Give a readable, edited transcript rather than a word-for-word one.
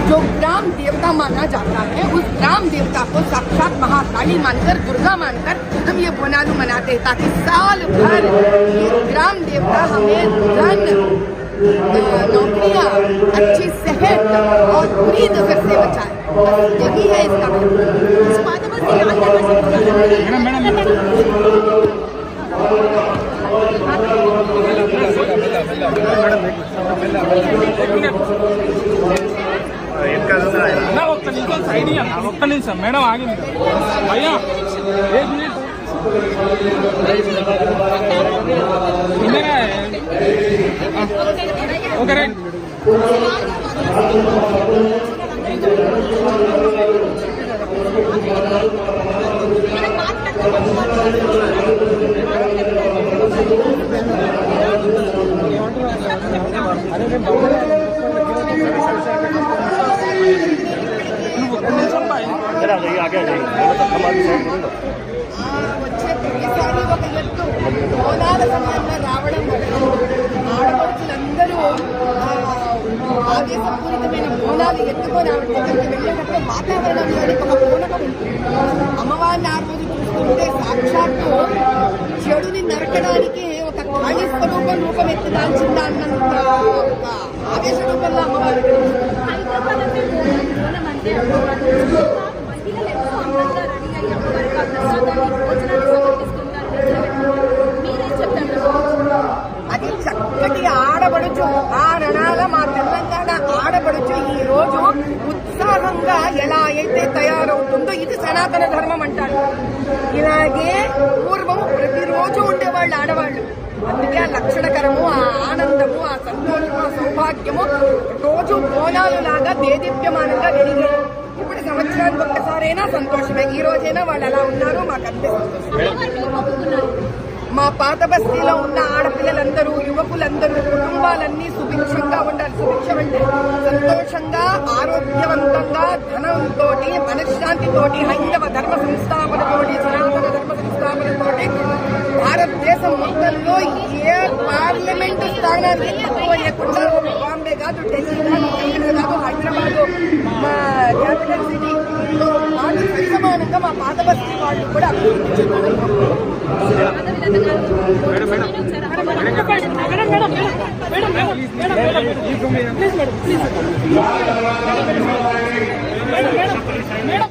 जो ग्राम देवता माना जाता है, उस ग्राम देवता को साक्षात महाकाली मानकर, दुर्गा मानकर हम ये बोनालू मनाते हैं, ताकि साल भर ये ग्राम देवता हमें धन, नौकरियां, अच्छी सेहत और बुरी नजर से बचाए। यही है इसका ఒక్క నిమిషం మేడం ఆగింది అయ్యా ఓకే రైట్ వచ్చే ప్రతిసారి ఒక ఎత్తు బోనాల సమయంలో రావడం వల్ల ఆడపడుచులందరూ ఆవేశపూరితమైన బోనాలు ఎత్తుకొని ఆవిడ దగ్గరికి వెళ్ళేటప్పుడు వాతావరణంలోనికి ఒక పూనకం ఉంటుంది. అమ్మవారిని ఆ రోజు చూస్తుంటే సాక్షాత్తు చెడుని నరకడానికి ఒక కాళీ స్వరూపం రూపం ఎత్తుదాల్చిందా అన్నంత ఒక ఆవేశ రూపంలో అమ్మవారు అది చక్కటి ఆడబడుచు. ఆ రణాల మా తెలంగాణ ఆడబడుచు ఈ రోజు ఉత్సాహంగా ఎలా అయితే తయారవుతుందో ఇది సనాతన ధర్మం అంటారు. ఇలాగే పూర్వం ప్రతిరోజు ఉండేవాళ్ళు ఆడవాళ్ళు. అందుకే ఆ లక్షణకరము, ఆ ఆనందము, ఆ సంతోషము, ఆ సౌభాగ్యము రోజు బోనాలు లాగా దేదీప్యమానంగా వెలిగాయి. ఇప్పుడు సంవత్సరానికి ఒక్కసారైనా సంతోషమే. ఈ రోజైనా వాళ్ళు ఎలా ఉన్నారు మాకంతే సంతోషం. మా పాత బస్తీలో ఉన్న ఆడపిల్లలందరూ, యువకులందరూ, కుటుంబాలన్నీ సుభిక్షంగా ఉండాలి. సుభిక్షం అంటే సంతోషంగా, ఆరోగ్యవంతంగా, ధనంతో, మనశ్శాంతితోటి, హైందవ ధర్మ సంస్థాపనతోటి, సనాతన ధర్మ సంస్థాపనతోటి భారతదేశం మొత్తంలో ఏ పార్లమెంటు స్థానానికి తక్కువ లేకుండా బాంబే కాదు, ఢిల్లీ కాదు, కలకత్తా కాదు, హైదరాబాదు మా క్యాపిటల్ సిటీ వాళ్ళు సమానంగా మా పాత బస్తీ వాళ్ళు కూడా అభివృద్ధి చెందారు.